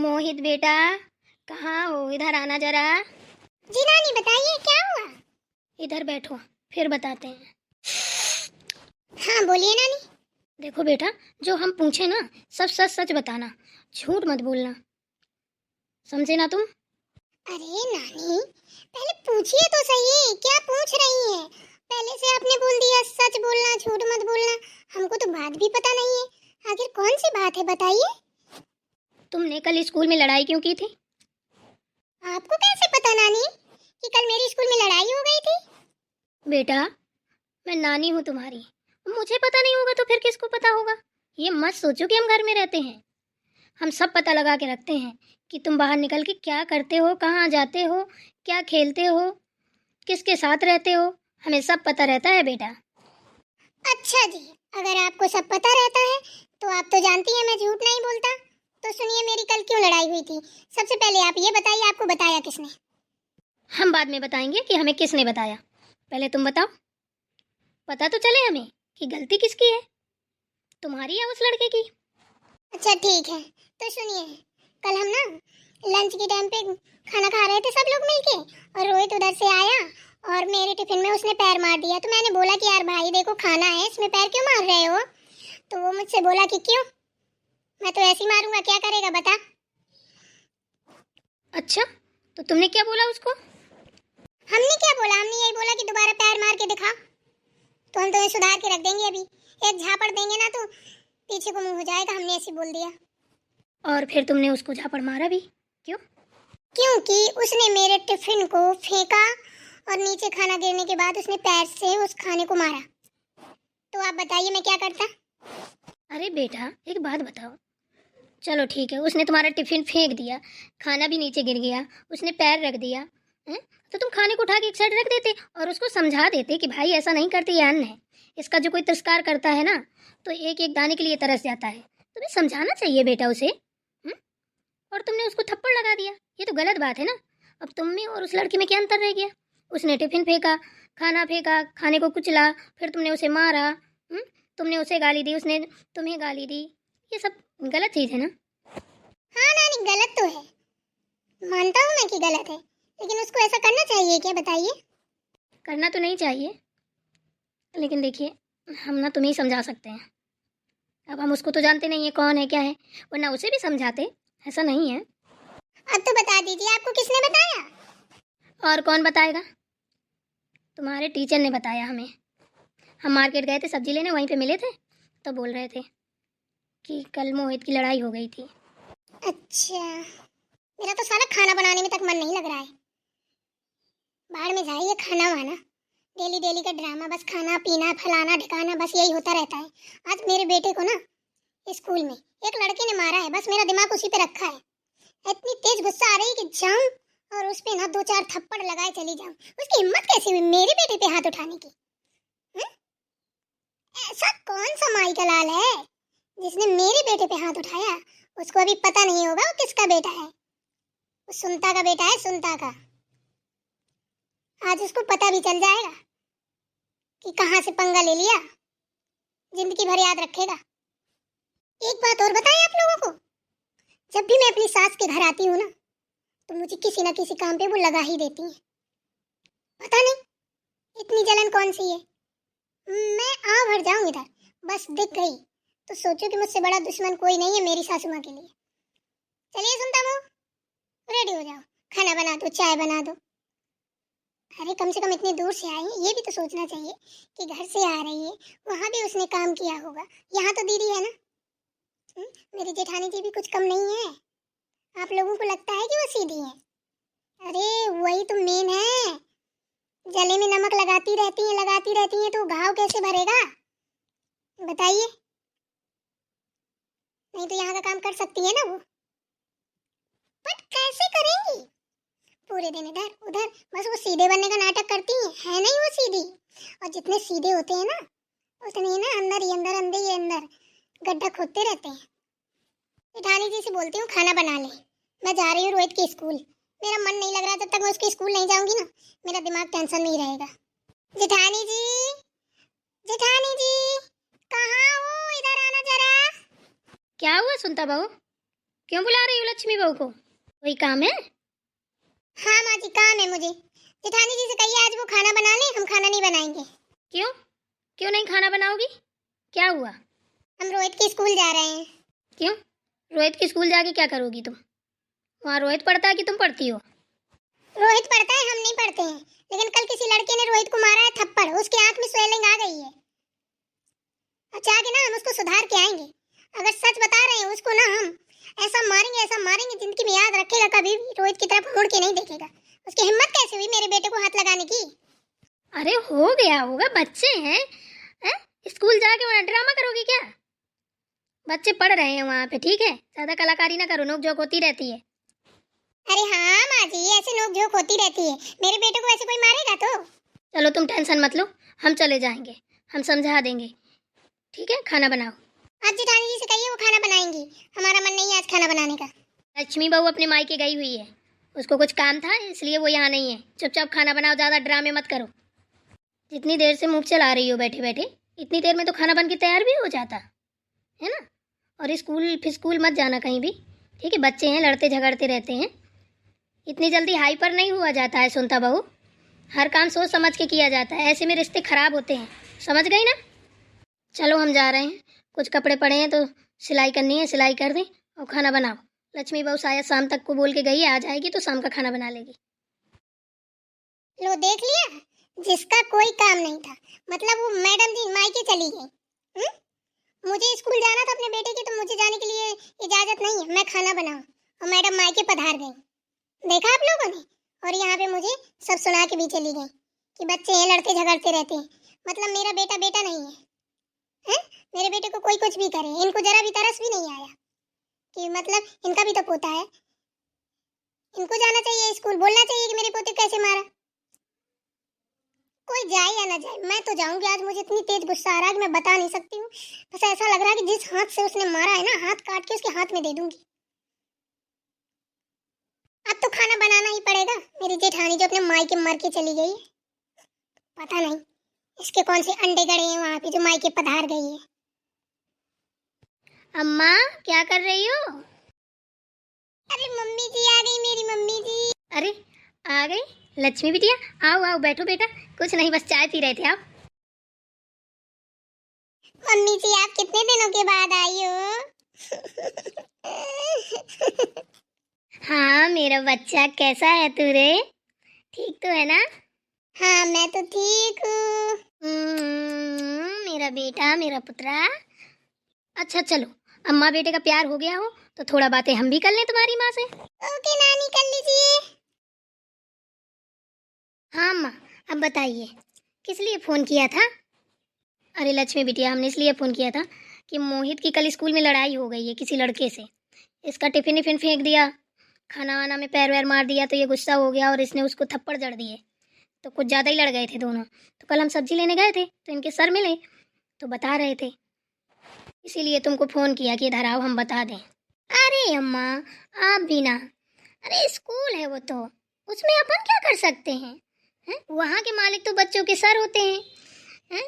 मोहित बेटा, कहाँ हो? इधर आना जरा। जी नानी बताइए क्या हुआ। इधर बैठो, फिर बताते हैं। हाँ बोलिए नानी। देखो बेटा, जो हम पूछे ना सब सच सच बताना, झूठ मत बोलना, समझे ना तुम? अरे नानी पहले पूछिए तो सही, क्या पूछ रही हैं? पहले से आपने बोल दिया सच बोलना झूठ मत बोलना, हमको तो बात भी पता नहीं है। आखिर कौन सी बात है बताइए। तुमने कल स्कूल में लड़ाई क्यों की थी? आपको कैसे पता नानी कि कल मेरी स्कूल में लड़ाई हो गई थी? बेटा, मैं नानी हूँ तुम्हारी, मुझे पता नहीं होगा तो फिर किसको पता होगा? ये मत सोचो कि हम घर में रहते हैं। हम सब पता लगा के रखते हैं कि तुम बाहर निकल के क्या करते हो, कहाँ जाते हो, क्या खेलते हो, किसके साथ रहते हो, हमें सब पता रहता है बेटा। अच्छा जी, अगर आपको सब पता रहता है तो आप तो जानती हैं मैं झूठ नहीं बोलता। तो सुनिए मेरी कल क्यों लड़ाई हुई थी। सबसे पहले आप ये बताइए आपको बताया किसने? हम बाद में बताएंगे कि हमें किसने बताया, पहले तुम बताओ। पता तो चले हमें कि गलती किसकी है, तुम्हारी या उस लड़के की। अच्छा ठीक है, तो सुनिए, कल हम ना लंच के टाइम पे खाना खा रहे थे सब लोग मिलके, और रोहित उधर से आया और मेरे टिफिन में उसने पैर मार दिया। तो मैंने बोला कि यार भाई देखो खाना है, इसमें पैर क्यों मार रहे हो? तो वो मुझसे बोला कि क्यों, मैं तो ऐसे ही मारूंगा, क्या करेगा बता। अच्छा, तो तुमने क्या बोला उसको? हमने क्या बोला, हमने यही बोला कि दोबारा पैर मार के दिखा तो हम तुम्हें सुधार के रख देंगे। अभी एक झापड़ देंगे ना तो पीछे को मुंह हो जाएगा, हमने ऐसे बोल दिया। और फिर तुमने उसको झापड़ मारा भी क्यों? क्योंकि उसने मेरे टिफिन को फेंका और नीचे खाना गिरने के बाद उसने पैर से उस खाने को मारा। तो आप बताइए मैं क्या करता। अरे बेटा, एक बात बताओ, चलो ठीक है, उसने तुम्हारा टिफिन फेंक दिया, खाना भी नीचे गिर गया, उसने पैर रख दिया हैं? तो तुम खाने को उठा के एक साइड रख देते और उसको समझा देते कि भाई ऐसा नहीं करते, ये अन्न है, इसका जो कोई तिरस्कार करता है ना तो एक एक दाने के लिए तरस जाता है। तुम्हें समझाना चाहिए बेटा उसे। और तुमने उसको थप्पड़ लगा दिया, ये तो गलत बात है ना। अब तुम में और उस लड़की में क्या अंतर रह गया? उसने टिफिन फेंका, खाना फेंका, खाने को कुचला, फिर तुमने उसे मारा। तुमने उसे गाली दी, उसने तुम्हें गाली दी, ये सब गलत चीज़ है ना। हाँ नानी गलत तो है, मानता हूँ मैं कि गलत है, लेकिन उसको ऐसा करना चाहिए क्या बताइए? करना तो नहीं चाहिए, लेकिन देखिए, हम ना तुम्हें ही समझा सकते हैं। अब हम उसको तो जानते नहीं है कौन है क्या है, वरना उसे भी समझाते, ऐसा नहीं है। अब तो बता दीजिए आपको किसने बताया? और कौन बताएगा? तुम्हारे टीचर ने बताया हमें। हम मार्केट गए थे सब्जी लेने, वहीं पे मिले थे तो बोल रहे थे कि कल मोहित की लड़ाई हो गई थी। अच्छा, मेरा तो सारा खाना बनाने में तक मन नहीं लग रहा है। बाहर में जाइए खाना वाना, डेली डेली का ड्रामा, बस खाना पीना फलाना ढिकाना, बस यही होता रहता है। आज मेरे बेटे को ना स्कूल में एक लड़के ने मारा है, बस मेरा दिमाग उसी पे रखा है। इतनी तेज गुस्सा आ रही है कि जाऊं और उस पे ना दो चार थप्पड़ लगाए चली जाऊं। उसकी हिम्मत कैसे हुई मेरे बेटे पे हाथ उठाने की? हैं? ऐसा कौन सा माई का लाल है जिसने मेरे बेटे पे हाथ उठाया? उसको अभी पता नहीं होगा वो किसका बेटा है। वो सुनता का बेटा है, सुनता का। आज उसको पता भी चल जाएगा कि कहां से पंगा ले लिया, जिंदगी भर याद रखेगा। एक बात और बताएं आप लोगों को, जब भी मैं अपनी सास के घर आती हूँ ना तो मुझे किसी ना किसी काम पे वो लगा ही देती है। पता नहीं इतनी जलन कौन सी है। मैं आ भर जाऊं इधर, बस दिख गई तो सोचो कि मुझसे बड़ा दुश्मन कोई नहीं है मेरी सासू माँ के लिए। चलिए सुनता हूँ, रेडी हो जाओ, खाना बना दो, चाय बना दो। अरे कम से कम इतनी दूर से आई है, ये भी तो सोचना चाहिए कि घर से आ रही है, वहां भी उसने काम किया होगा, यहाँ तो दीदी है ना। मेरी जेठानी जी भी कुछ कम नहीं है। आप लोगों को लगता है कि वो सीधी है, अरे वही तो मेन है। गले में नमक लगाती रहती हैं तो घाव कैसे भरेगा बताइए? नहीं तो यहाँ का काम कर सकती है ना वो, बट कैसे करेंगी? पूरे दिन इधर उधर, बस वो सीधे बनने का नाटक करती है नहीं वो सीधी। और जितने सीधे होते हैं ना उतने ही ना अंदर ही अंदर अंदर ही अंदर गड्ढा खोदते रहते हैं। जेठानी जी से बोलती हूँ खाना बना ले, मैं जा रही हूँ रोहित के स्कूल। मेरा मन नहीं लग रहा, जब तक मैं उसके स्कूल नहीं जाऊंगी ना मेरा दिमाग टेंशन नहीं रहेगा। जेठानी जी, जेठानी जी, कहाँ हो? इधर आना जरा। क्या हुआ सुनता बहू? क्यों बुला रही हो लक्ष्मी बहू को? कोई काम है? हाँ माँ जी, काम है मुझे। जेठानी जी से कहिए आज वो खाना बना ले, हम खाना नहीं बनाएंगे। क्यों? क्यों नहीं खाना बनाओगी? क्या हुआ? हम रोहित के स्कूल जा रहे हैं। क्यों? रोहित के स्कूल जाके क्या करोगी तुम? वहाँ रोहित पढ़ता है कि तुम पढ़ती हो? रोहित पढ़ता है, हम नहीं पढ़ते हैं। लेकिन कल किसी लड़के ने रोहित को मारा है थप्पड़, उसकी आंख में स्वेलिंग आ गई है। अब जाके ना हम उसको सुधार के आएंगे। अगर सच बता रहे हैं उसको ना हम ऐसा मारेंगे जिंदगी में याद रखेगा, कभी भी रोहित की तरफ मुड़ के नहीं देखेगा। उसकी हिम्मत कैसे हुई मेरे बेटे को हाथ लगाने की? अरे हो गया होगा, बच्चे हैं। स्कूल जाके वहाँ ड्रामा करोगी क्या? बच्चे पढ़ रहे हैं वहाँ पे, ठीक है? ज्यादा कलाकारी ना करो, नोक झोंक होती रहती है। अरे हाँ माँ जी, ऐसे नोक झोंक होती रहती है। मेरे बेटे को ऐसे कोई मारेगा तो? चलो तुम टेंशन मत लो, हम चले जाएंगे, हम समझा देंगे, ठीक है? खाना बनाओ। आज जेठानी जी से कहिए वो खाना बनाएंगी। हमारा मन नहीं है आज खाना बनाने का। लक्ष्मी बहू अपने मायके गई हुई है, उसको कुछ काम था इसलिए वो यहाँ नहीं है। चुपचाप खाना बनाओ, ज़्यादा ड्रामे मत करो। जितनी देर से मुंह चला रही हो बैठे बैठे, इतनी देर में तो खाना बन के तैयार भी हो जाता है ना। और स्कूल फिर स्कूल मत जाना कहीं भी, ठीक है? बच्चे हैं, लड़ते झगड़ते रहते हैं। इतनी जल्दी हाइपर नहीं हुआ जाता है सुनता बहू, हर काम सोच समझ के किया जाता है, ऐसे में रिश्ते खराब होते हैं, समझ गई ना? चलो हम जा रहे हैं, कुछ कपड़े पड़े हैं तो सिलाई करनी है, सिलाई कर दें और खाना बनाओ। लक्ष्मी बहू शायद शाम तक को बोल के गई है, आ जाएगी तो शाम का खाना बना लेगी। लो देख लिया, जिसका कोई काम नहीं था, मतलब वो मैडम जी मायके चली गई। मुझे स्कूल जाना था अपने बेटे की, तो मुझे जाने के लिए इजाजत नहीं है। मैं खाना बनाऊं और मैडम मायके पधार गई। देखा आप लोगों ने? और यहाँ पे मुझे सब सुना के भी चली गई कि बच्चे हैं, लड़ते झगड़ते रहते हैं। मतलब मेरा बेटा बेटा नहीं है, हैं? मेरे बेटे को कोई कुछ भी करे, इनको जरा भी तरस भी नहीं आया कि मतलब इनका भी तो पोता है। इनको जाना चाहिए स्कूल, बोलना चाहिए कि मेरे पोते कैसे मारा। कोई जाए या ना जाए, मैं तो जाऊंगी। आज मुझे इतनी तेज गुस्सा आ रहा है कि मैं बता नहीं सकती हूँ। बस ऐसा लग रहा है कि जिस हाथ से उसने मारा है ना, हाथ काट के उसके हाथ में दे दूंगी। अब तो खाना बनाना ही पड़ेगा। मेरी जेठानी जो अपने मायके मर के चली गई है, पता नहीं इसके कौन से अंडे गड़े हैं वहां पे जो मायके पधार गई है। अम्मा क्या कर रही हो? अरे मम्मी जी आ गई, मेरी मम्मी जी। अरे आ गई लक्ष्मी बिटिया, आओ आओ बैठो बेटा। कुछ नहीं, बस चाय पी रहे थे। आओ। मम्मी जी आप कितने दिनों के बाद आई हो? हाँ मेरा बच्चा, कैसा है तू रे? ठीक तो है ना? हाँ मैं तो ठीक हूँ। मेरा बेटा, मेरा पुत्रा। अच्छा चलो, अम्मा बेटे का प्यार हो गया हो तो थोड़ा बातें हम भी कर लें तुम्हारी माँ से। ओके नानी, कर लीजिए। हाँ अम्मा, अब बताइए किस लिए फ़ोन किया था? अरे लक्ष्मी बिटिया, हमने इसलिए फ़ोन किया था कि मोहित की कल स्कूल में लड़ाई हो गई है किसी लड़के से। इसका टिफिन विफिन फेंक दिया, खाना वाना में पैर वैर मार दिया, तो ये गुस्सा हो गया और इसने उसको थप्पड़ जड़ दिए। तो कुछ ज़्यादा ही लड़ गए थे दोनों। तो कल हम सब्जी लेने गए थे तो इनके सर मिले तो बता रहे थे, इसीलिए तुमको फ़ोन किया कि इधर आओ हम बता दें। अरे अम्मा आप भी ना, अरे स्कूल है वो तो, उसमें अपन क्या कर सकते हैं? वहाँ के मालिक तो बच्चों के सर होते हैं?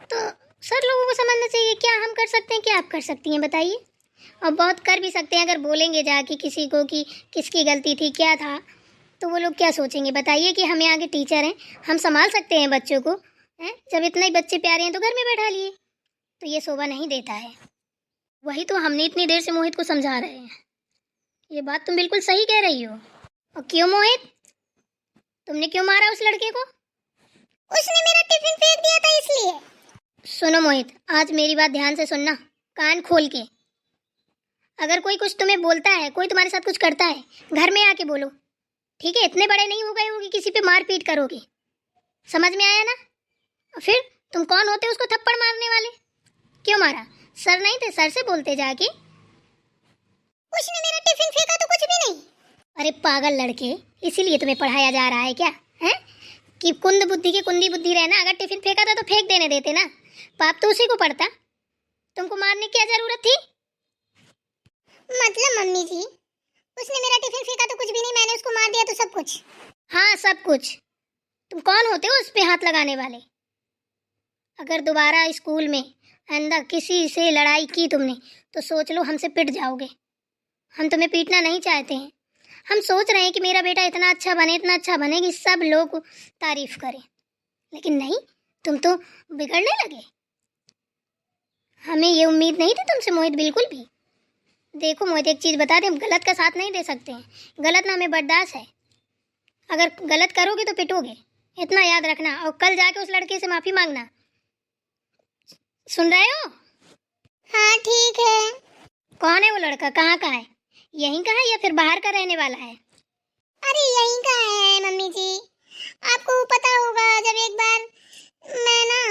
तो सर लोगों को समझना चाहिए, क्या हम कर सकते हैं क्या आप कर सकती हैं बताइए। और बहुत कर भी सकते हैं, अगर बोलेंगे जाके किसी को कि किसकी गलती थी क्या था, तो वो लोग क्या सोचेंगे बताइए कि हम यहाँ के टीचर हैं, हम संभाल सकते हैं बच्चों को। जब इतने ही बच्चे प्यारे हैं तो घर में बैठा लिए, तो ये शोभा नहीं देता है। वही तो हमने इतनी देर से मोहित को समझा रहे हैं। ये बात तुम बिल्कुल सही कह रही हो। और क्यों मोहित, तुमने क्यों मारा उस लड़के को? उसने मेरा टिफिन फेंक दिया था इसलिए। सुनो मोहित, आज मेरी बात ध्यान से सुनना, कान खोल के। अगर कोई कुछ तुम्हें बोलता है, कोई तुम्हारे साथ कुछ करता है, घर में आके बोलो, ठीक है? इतने बड़े नहीं हो गए होगी किसी पे मार पीट करोगे, समझ में आया ना? और फिर तुम कौन होते उसको थप्पड़ मारने वाले? क्यों मारा? सर नहीं थे, सर से बोलते जाके। उसने मेरा टिफिन फेंका तो कुछ भी नहीं। अरे पागल लड़के, इसीलिए तुम्हें पढ़ाया जा रहा है क्या है? कि कुंद बुद्धि की कुंदी बुद्धि रहना। अगर टिफिन फेंका था तो फेंक देने देते ना, पाप तो उसी को पड़ता। तुमको मारने की क्या जरूरत थी? मतलब मम्मी जी, उसने मेरा टिफिन फेंका तो कुछ भी नहीं, मैंने उसको मार दिया तो सब कुछ। हाँ सब कुछ। तुम कौन होते हो उस पे हाथ लगाने वाले? अगर दोबारा स्कूल में अंदर किसी से लड़ाई की तुमने तो सोच लो हमसे पिट जाओगे। हम तुम्हें पीटना नहीं चाहते हैं। हम सोच रहे हैं कि मेरा बेटा इतना अच्छा बने कि सब लोग तारीफ करें, लेकिन नहीं, तुम तो बिगड़ने लगे। हमें ये उम्मीद नहीं थी तुमसे मोहित, बिल्कुल भी। देखो मोहित, एक चीज़ बता दें, हम गलत का साथ नहीं दे सकते हैं। गलत ना हमें बर्दाश्त है। अगर गलत करोगे तो पिटोगे, इतना याद रखना। और कल जाके उस लड़के से माफ़ी मांगना, सुन रहे हो? हाँ ठीक है। कौन है वो लड़का, कहाँ का है? यहीं का है या फिर बाहर का रहने वाला है? अरे यहीं का है मम्मी जी। आपको पता होगा जब एक बार मैं ना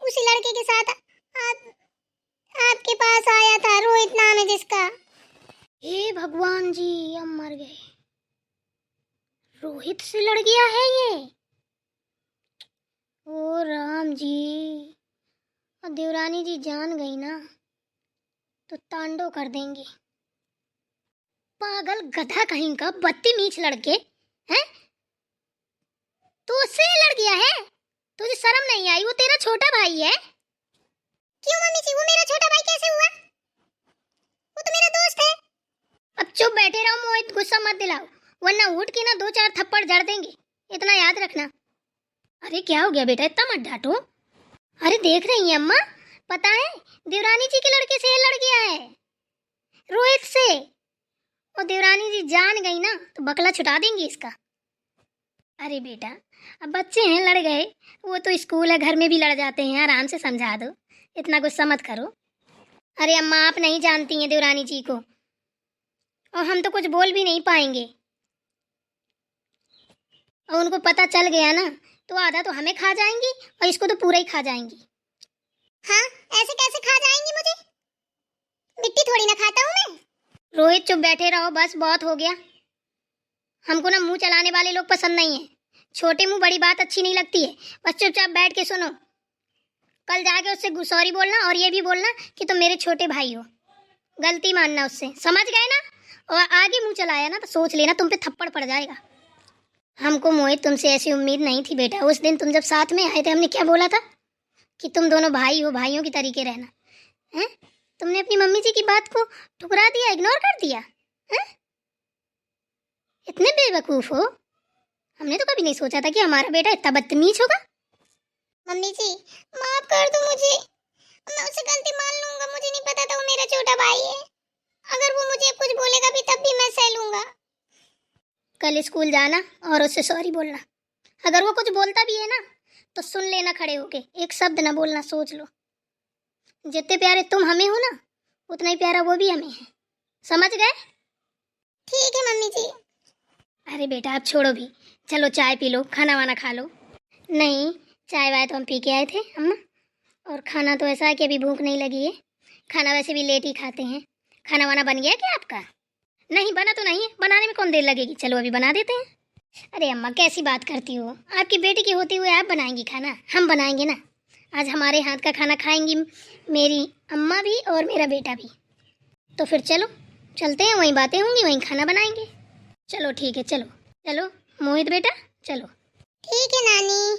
उसी लड़के के साथ आपके पास आया था, रोहित नाम है जिसका। हे भगवान जी, हम मर गए। रोहित से लड़ गया है ये? ओ राम जी, और देवरानी जी जान गई ना तो तांडव कर देंगे। पागल गधा कहीं का, बदतमीज लड़के हैं। तू उससे लड़ गया है? तुझे शर्म नहीं आई? वो तेरा छोटा भाई है। क्यों मम्मी जी, वो मेरा छोटा भाई कैसे हुआ? वो तो मेरा दोस्त है। अब चुप बैठे रहो मोहित, गुस्सा मत दिलाओ, वरना उठ के ना 2-4 थप्पड़ जड़ देंगे, इतना याद रखना। अरे क्या हो गया बेटा, इतना मत डांटो। अरे देख रही हैं अम्मा, पता है देवरानी जी के लड़के से ये लड़ गया है, रोहित से। और देवरानी जी जान गई ना तो बकला छुटा देंगी इसका। अरे बेटा, अब बच्चे हैं, लड़ गए, वो तो स्कूल है, घर में भी लड़ जाते हैं, आराम से समझा दो, इतना गुस्सा मत करो। अरे अम्मा, आप नहीं जानती हैं देवरानी जी को, और हम तो कुछ बोल भी नहीं पाएंगे। और उनको पता चल गया ना तो आधा तो हमें खा जाएंगी और इसको तो पूरा ही खा जाएंगी। हाँ, ऐसे कैसे खा जाएंगी मुझे? मिट्टी थोड़ी ना खाता हूँ मैं। रोहित चुप बैठे रहो, बस बहुत हो गया। हमको ना मुंह चलाने वाले लोग पसंद नहीं है। छोटे मुंह बड़ी बात अच्छी नहीं लगती है। बस चुपचाप बैठ के सुनो। कल जाके उससे सॉरी बोलना और ये भी बोलना कि तुम मेरे छोटे भाई हो, गलती मानना उससे, समझ गए ना? और आगे मुंह चलाया ना तो सोच लेना तुम पे थप्पड़ पड़ जाएगा। हमको मोहित तुमसे ऐसी उम्मीद नहीं थी बेटा। उस दिन तुम जब साथ में आए थे, हमने क्या बोला था कि तुम दोनों भाई हो, भाइयों की तरीके रहना हैं। तुमने अपनी मम्मी जी की बात को ठुकरा दिया, इग्नोर कर दिया हैं? इतने बेवकूफ हो। हमने तो कभी नहीं सोचा था कि हमारा बेटा इतना बदतमीज होगा। मम्मी जी माफ कर दो मुझे, मैं उससे गलती मान लूंगा। मुझे नहीं पता था वो मेरा छोटा भाई है। अगर वो मुझे कुछ बोलेगा भी तब भी मैं सह लूंगा। कल स्कूल जाना और उससे सॉरी बोलना। अगर वो कुछ बोलता भी है ना तो सुन लेना खड़े होके, एक शब्द ना बोलना, सोच लो। जितने प्यारे तुम हमें हो ना उतना ही प्यारा वो भी हमें है, समझ गए? ठीक है मम्मी जी। अरे बेटा अब छोड़ो भी, चलो चाय पी लो, खाना वाना खा लो। नहीं, चाय वाय तो हम पी के आए थे अम्मा, और खाना तो ऐसा है कि अभी भूख नहीं लगी है। खाना वैसे भी लेट ही खाते हैं। खाना वाना बन गया क्या आपका? नहीं बना तो नहीं है, बनाने में कौन देर लगेगी, चलो अभी बना देते हैं। अरे अम्मा कैसी बात करती हो, आपकी बेटी की होते हुए आप बनाएंगी खाना? हम बनाएंगे ना। आज हमारे हाथ का खाना खाएंगी मेरी अम्मा भी और मेरा बेटा भी। तो फिर चलो चलते हैं, वहीं बातें होंगी, वहीं खाना बनाएंगे। चलो ठीक है, चलो चलो मोहित बेटा, चलो। ठीक है नानी।